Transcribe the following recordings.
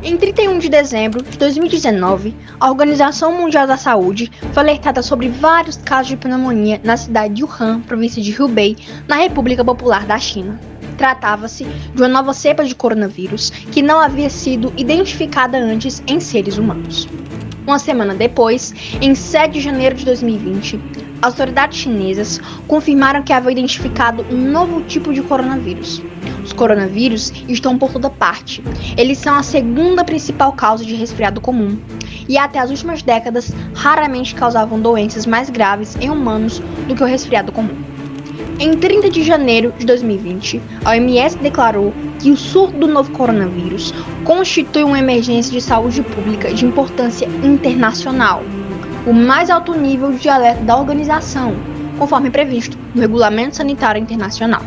Em 31 de dezembro de 2019, a Organização Mundial da Saúde foi alertada sobre vários casos de pneumonia na cidade de Wuhan, província de Hubei, na República Popular da China. Tratava-se de uma nova cepa de coronavírus que não havia sido identificada antes em seres humanos. Uma semana depois, em 7 de janeiro de 2020, as autoridades chinesas confirmaram que havia identificado um novo tipo de coronavírus. Os coronavírus estão por toda parte. Eles são a segunda principal causa de resfriado comum e até as últimas décadas raramente causavam doenças mais graves em humanos do que o resfriado comum. Em 30 de janeiro de 2020, a OMS declarou que o surto do novo coronavírus constitui uma emergência de saúde pública de importância internacional, o mais alto nível de alerta da organização, conforme previsto no Regulamento Sanitário Internacional.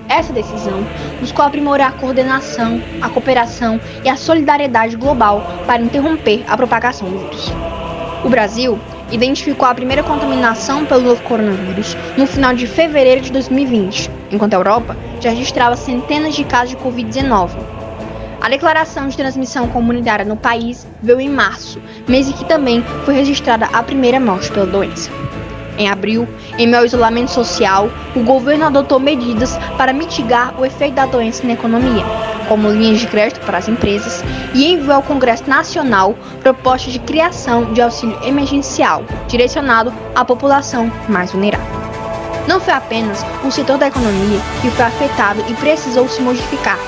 Essa decisão buscou aprimorar a coordenação, a cooperação e a solidariedade global para interromper a propagação do vírus. O Brasil identificou a primeira contaminação pelo novo coronavírus no final de fevereiro de 2020, enquanto a Europa já registrava centenas de casos de Covid-19. A declaração de transmissão comunitária no país veio em março, mês em que também foi registrada a primeira morte pela doença. Em abril, em meio ao isolamento social, o governo adotou medidas para mitigar o efeito da doença na economia, como linhas de crédito para as empresas, e enviou ao Congresso Nacional propostas de criação de auxílio emergencial, direcionado à população mais vulnerável. Não foi apenas o setor da economia que foi afetado e precisou se modificar.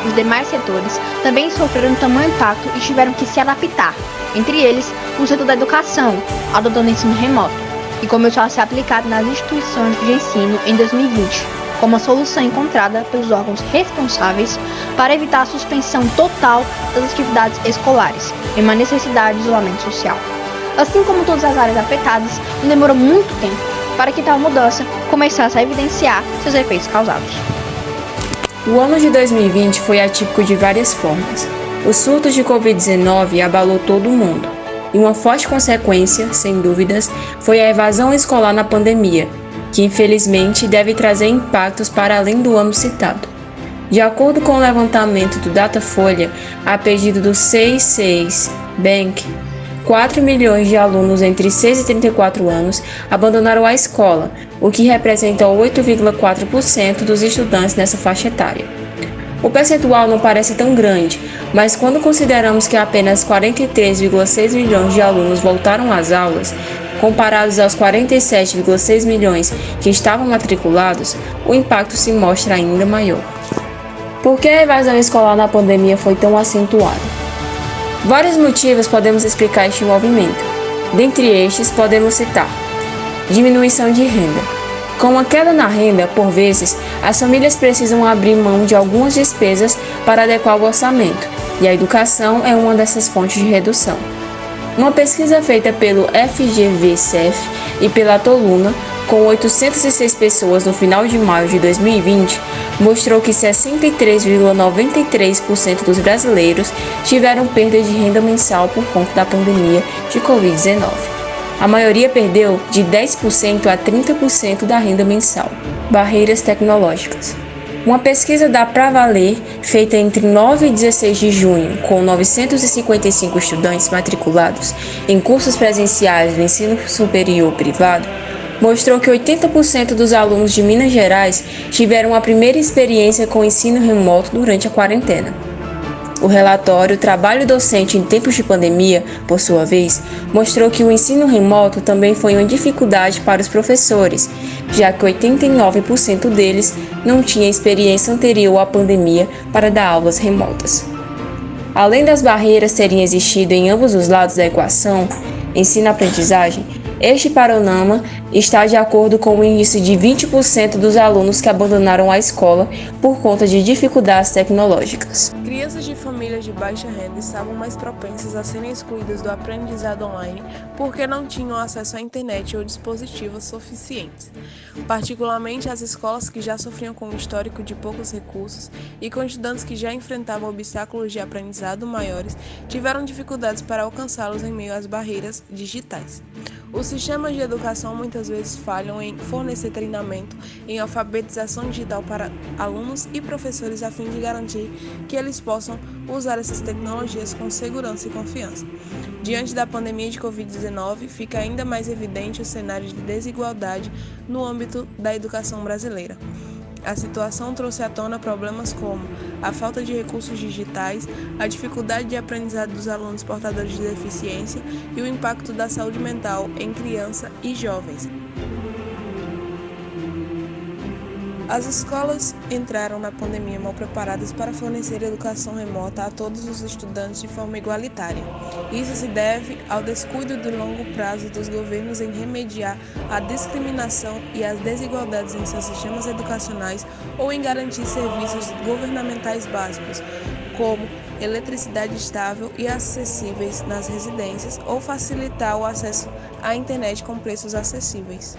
Os demais setores também sofreram tamanho impacto e tiveram que se adaptar, entre eles o setor da educação, adotando ensino remoto, e começou a ser aplicado nas instituições de ensino em 2020, como a solução encontrada pelos órgãos responsáveis para evitar a suspensão total das atividades escolares, em uma necessidade de isolamento social. Assim como todas as áreas afetadas, não demorou muito tempo para que tal mudança começasse a evidenciar seus efeitos causados. O ano de 2020 foi atípico de várias formas. O surto de Covid-19 abalou todo o mundo. E uma forte consequência, sem dúvidas, foi a evasão escolar na pandemia, que infelizmente deve trazer impactos para além do ano citado. De acordo com o levantamento do Datafolha, a pedido do C6 Bank, 4 milhões de alunos entre 6 e 34 anos abandonaram a escola, o que representa 8,4% dos estudantes nessa faixa etária. O percentual não parece tão grande, mas quando consideramos que apenas 43,6 milhões de alunos voltaram às aulas, comparados aos 47,6 milhões que estavam matriculados, o impacto se mostra ainda maior. Por que a evasão escolar na pandemia foi tão acentuada? Vários motivos podemos explicar este movimento. Dentre estes, podemos citar: diminuição de renda. Com a queda na renda, por vezes, as famílias precisam abrir mão de algumas despesas para adequar o orçamento, e a educação é uma dessas fontes de redução. Uma pesquisa feita pelo FGV-CEF e pela Toluna, com 806 pessoas no final de maio de 2020, mostrou que 63,93% dos brasileiros tiveram perda de renda mensal por conta da pandemia de Covid-19. A maioria perdeu de 10% a 30% da renda mensal. Barreiras tecnológicas. Uma pesquisa da Pravaler, feita entre 9 e 16 de junho, com 955 estudantes matriculados em cursos presenciais do ensino superior privado, mostrou que 80% dos alunos de Minas Gerais tiveram a primeira experiência com ensino remoto durante a quarentena. O relatório Trabalho Docente em Tempos de Pandemia, por sua vez, mostrou que o ensino remoto também foi uma dificuldade para os professores, já que 89% deles não tinha experiência anterior à pandemia para dar aulas remotas. Além das barreiras terem existido em ambos os lados da equação, ensino-aprendizagem, este panorama está de acordo com o índice de 20% dos alunos que abandonaram a escola por conta de dificuldades tecnológicas. Crianças de famílias de baixa renda estavam mais propensas a serem excluídas do aprendizado online porque não tinham acesso à internet ou dispositivos suficientes. Particularmente as escolas que já sofriam com um histórico de poucos recursos e com estudantes que já enfrentavam obstáculos de aprendizado maiores tiveram dificuldades para alcançá-los em meio às barreiras digitais. Os sistemas de educação muitas vezes falham em fornecer treinamento em alfabetização digital para alunos e professores a fim de garantir que eles possam usar essas tecnologias com segurança e confiança. Diante da pandemia de Covid-19, fica ainda mais evidente o cenário de desigualdade no âmbito da educação brasileira. A situação trouxe à tona problemas como a falta de recursos digitais, a dificuldade de aprendizado dos alunos portadores de deficiência e o impacto da saúde mental em crianças e jovens. As escolas entraram na pandemia mal preparadas para fornecer educação remota a todos os estudantes de forma igualitária. Isso se deve ao descuido de longo prazo dos governos em remediar a discriminação e as desigualdades em seus sistemas educacionais ou em garantir serviços governamentais básicos, como eletricidade estável e acessíveis nas residências ou facilitar o acesso à internet com preços acessíveis.